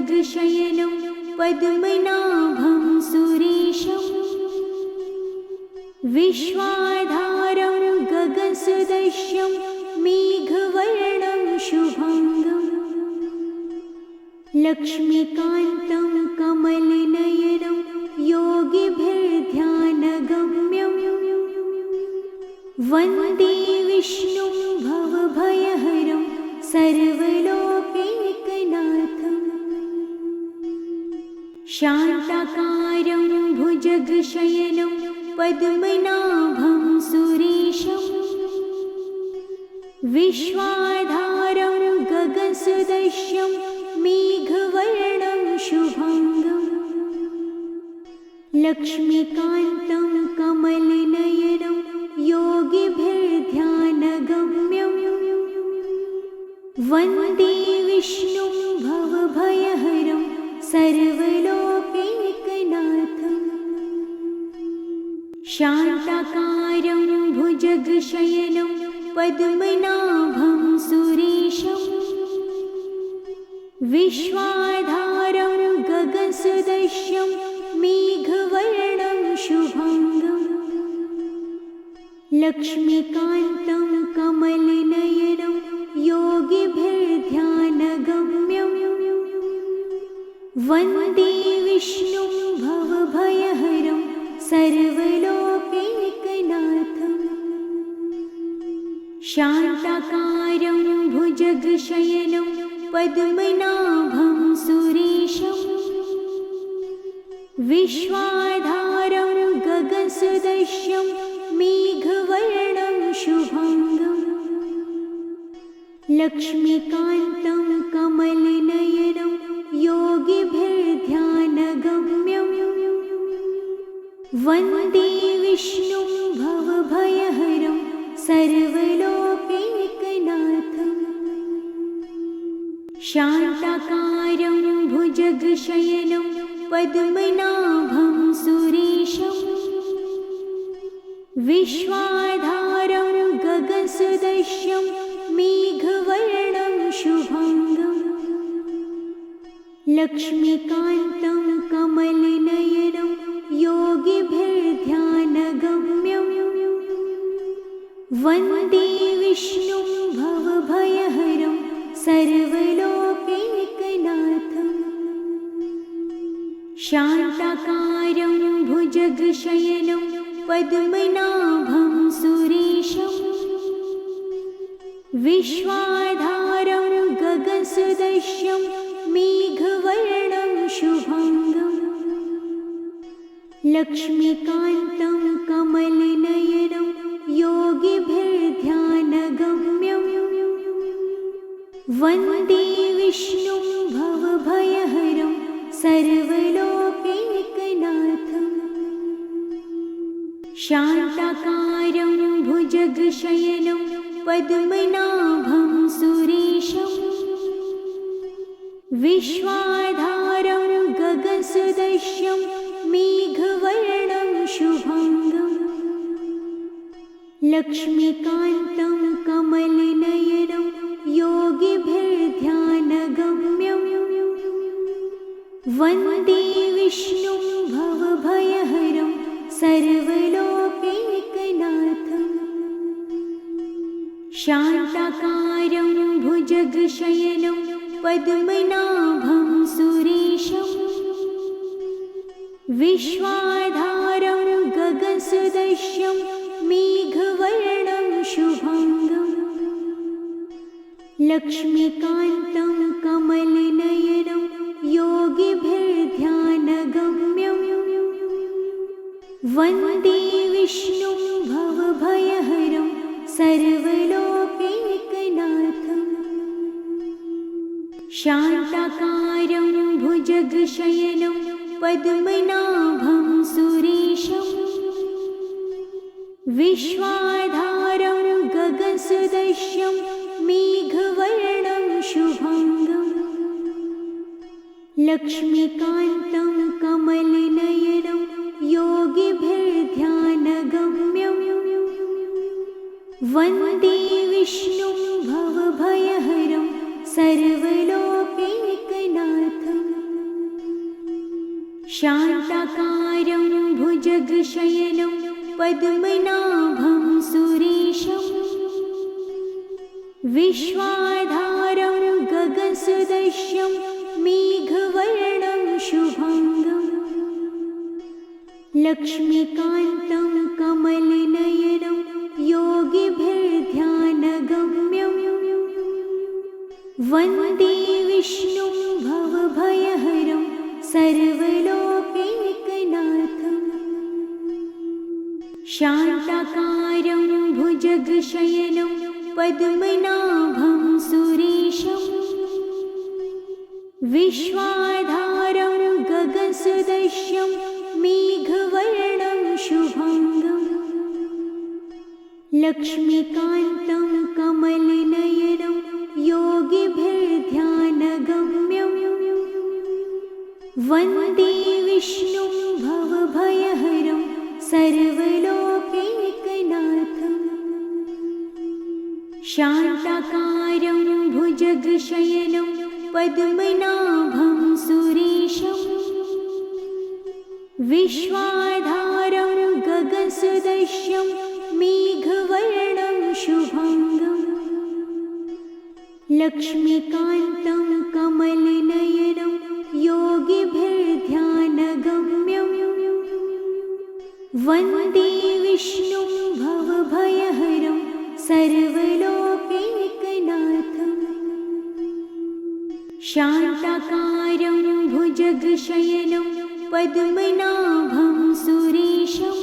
भुजगशयनं पद्मनाभं सुरेशं विश्वाधारं गगनसदृशं मेघवर्णं शुभांगं लक्ष्मीकान्तं कमलनयनं योगिभिर्ध्यानगम्यं वन्दे विष्णुं भवभयहरं सर्वलोकैकनाथम् शान्ताकारं भुजगशयनं पद्मनाभं सुरेशं विश्वाधारं गगनसदृशं मेघवर्णं शुभांगं लक्ष्मीकान्तं कमलनयनं योगिभिर्ध्यानगम्यं वन्दे विष्णुं भवभयहरं सर्वलोकैकनाथम् शान्ताकारं भुजगशयनं पद्मनाभं सुरेशं विश्वाधारं गगनसदृशं मेघवर्णं शुभांगं लक्ष्मीकान्तं कमलनयनं योगिभिर्ध्यानगम्यं वन्दे विष्णुं भवभयहरं सर्वलोकैकनाथम् शान्ताकारं भुजगशयनं पद्मनाभं सुरेशं विश्वाधारं गगनसदृशं मेघवर्णं शुभांगं लक्ष्मीकान्तं कमलनयनं योगिभिर्ध्यानगम्यं वन्दे विष्णुं भवभयहरं सर्वलोकैकनाथम् शान्ताकारं भुजगशयनं पद्मनाभं सुरेशं विश्वाधारं गगनसदृशं मेघवर्णं शुभांगं लक्ष्मीकान्तं कमलनयनं योगिभिर्ध्यानगम्यं वन्दे विष्णुं भवभयहरं सर्वलोकैकनाथम् शान्ताकारं भुजगशयनं पद्मनाभं सुरेशं विश्वाधारं गगनसदृशं मेघवर्णं शुभांगं लक्ष्मीकान्तं कमलनयनं योगिभिर्ध्यानगम्यं वन्दे विष्णुं भवभयहरं सर्वलोकैकनाथम् शान्ताकारं भुजगशयनं पद्मनाभं सुरेशं विश्वाधारं गगनसदृशं मेघवर्णं शुभांगं लक्ष्मीकान्तं कमलनयनं योगिभिर्ध्यानगम्यं वन्दे विष्णुं भवभयहरं सर्वलोकैकनाथम् शान्ताकारं भुजगशयनं पद्मनाभं सुरेशं विश्वाधारं गगनसदृशं मेघवर्णं शुभांगं लक्ष्मीकान्तं कमलनयनं योगिभिर्ध्यानगम्यं वन्दे विष्णुं भवभयहरं सर्वलोकैकनाथम् शान्ताकारं भुजगशयनं पद्मनाभं सुरेशं विश्वाधारं गगनसदृशं मेघवर्णं शुभांगं लक्ष्मीकान्तं कमलनयनं योगिभिर्ध्यानगम्यं वन्दे विष्णुं भवभयहरं सर्वलोकैकनाथम् भुजगशयनं पद्मनाभं सुरेशं विश्वाधारं गगनसदृशं मेघवर्णं शुभांगं लक्ष्मीकान्तं कमलनयनं योगिभिर्ध्यानगम्यं वन्दे विष्णुं भवभयहरं सर्वलोकैकनाथं शान्ताकारं भुजगशयनं पद्मनाभं सुरेशं विश्वाधारं गगनसदृशं मेघवर्णं शुभांगं लक्ष्मीकान्तं कमलनयनं योगिभिर्ध्यानगम्यं वन्दे विष्णुं भवभयहरं सर्वलोकैकनाथं शान्ताकारं भुजगशयनं पद्मनाभं सुरेशं विश्वाधारं गगनसदृशं मेघवर्णं शुभांगं लक्ष्मीकान्तं कमलनयनं योगिभिर्ध्यानगम्यं वन्दे विष्णुं भवभयहरं सर्वलोकैकनाथं शान्ताकारं भुजगशयनं पद्मनाभं सुरेशं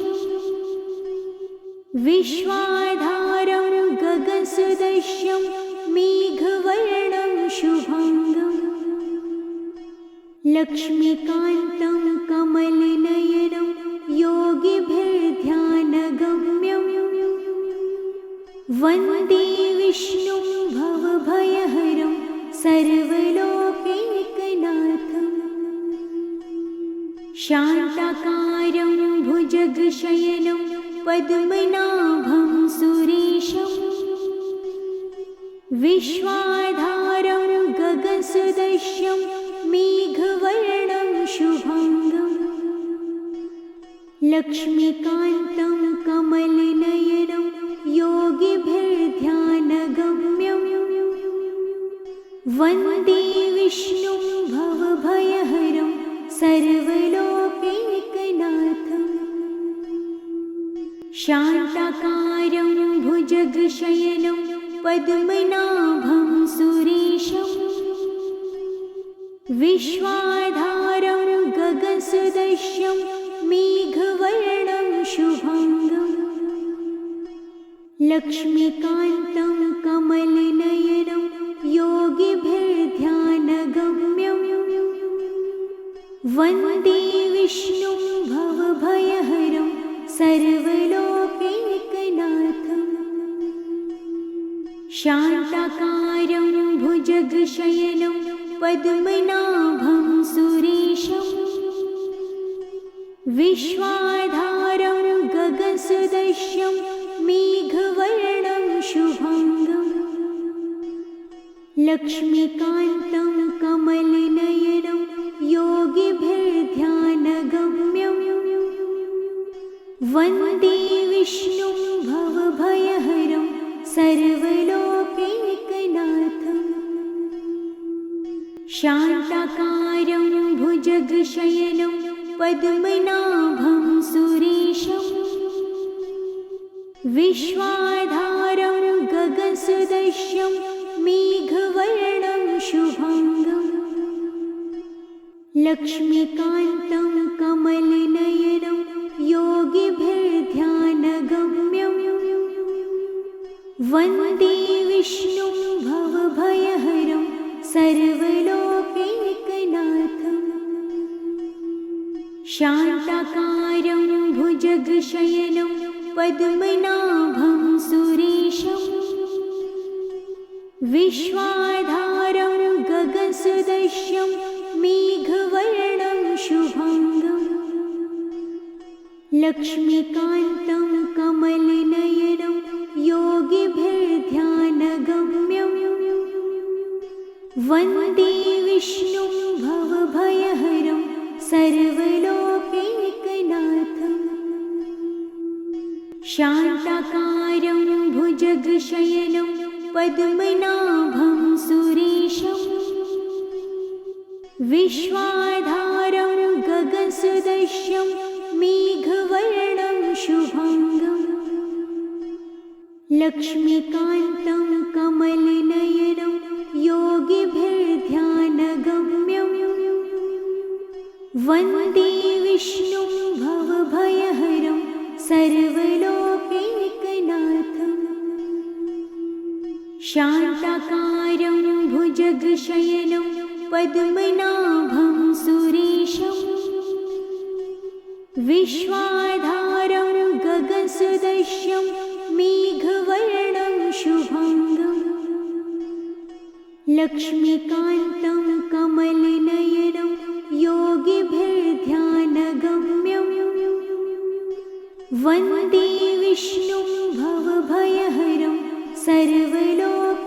विश्वाधारं गगनसदृशं मेघवर्णं शुभांगं लक्ष्मीकान्तं कमलनयनं योगिभिर्ध्यानगम्यं वन्दे विष्णुं भवभयहरं सर्वलोकैकनाथं शान्ताकारं भुजगशयनं पद्मनाभं सुरेशं विश्वाधारं गगनसदृशं मेघवर्णं शुभांगं लक्ष्मीकान्तं कमलनयनं योगिभिर्ध्यानगम्यं वन्दे विष्णुं भवभयहरं सर्वलोकैकनाथं शान्ताकारं भुजगशयनं पद्मनाभं सुरेशं विश्वाधारं गगनसदृशं मेघवर्णं शुभांगं लक्ष्मीकान्तं कमलनयनं योगिभिर्ध्यानगम्यं वन्दे विष्णुं भवभयहरं सर्वलोकैकनाथं शान्ताकारं भुजगशयनं पद्मनाभं सुरेशं विश्वाधारं गगनसदृशं मेघवर्णं शुभांगं लक्ष्मीकान्तं कमलनयनं योगिभिर्ध्यानगम्यं वन्दे विष्णुं भवभयहरं सर्वलोकैकनाथं शान्ताकारं भुजगशयनं पद्मनाभं सुरेशं विश्वाधारं गगनसदृशं मेघवर्णं शुभांगं लक्ष्मीकान्तं कमलनयनं योगिभिर्ध्यानगम्यं वन्दे विष्णुं भवभयहरं सर्वलोकैकनाथं शान्ताकारं भुजगशयनं पद्मनाभं सुरेशं विश्वाधारं गगनसदृशं मेघवर्णं शुभांगं लक्ष्मीकान्तं कमलनयनं योगिभिर्ध्यानगम्यं वन्दे विष्णुं भवभयहरं सर्वलोकैकनाथं शान्ताकारं भुजगशयनं पद्मनाभं सुरेशम् विश्वाधारं गगनसदृशं मेघवर्णं शुभांगम् लक्ष्मीकान्तं कमलनयनं योगिभिर्ध्यानगम्यं वन्दे विष्णुं भवभयहरं सर्वलोकैकनाथम् शान्ताकारं भुजगशयनं पद्मनाभं सुरेशम् विश्वाधारं गगनसदृशं मेघवर्णं शुभांगम् लक्ष्मीकान्तं कमलनयनं योगिभिर्ध्यानगम्यं वन्दे विष्णुं भवभयहरं सर्वलोकैकनाथम्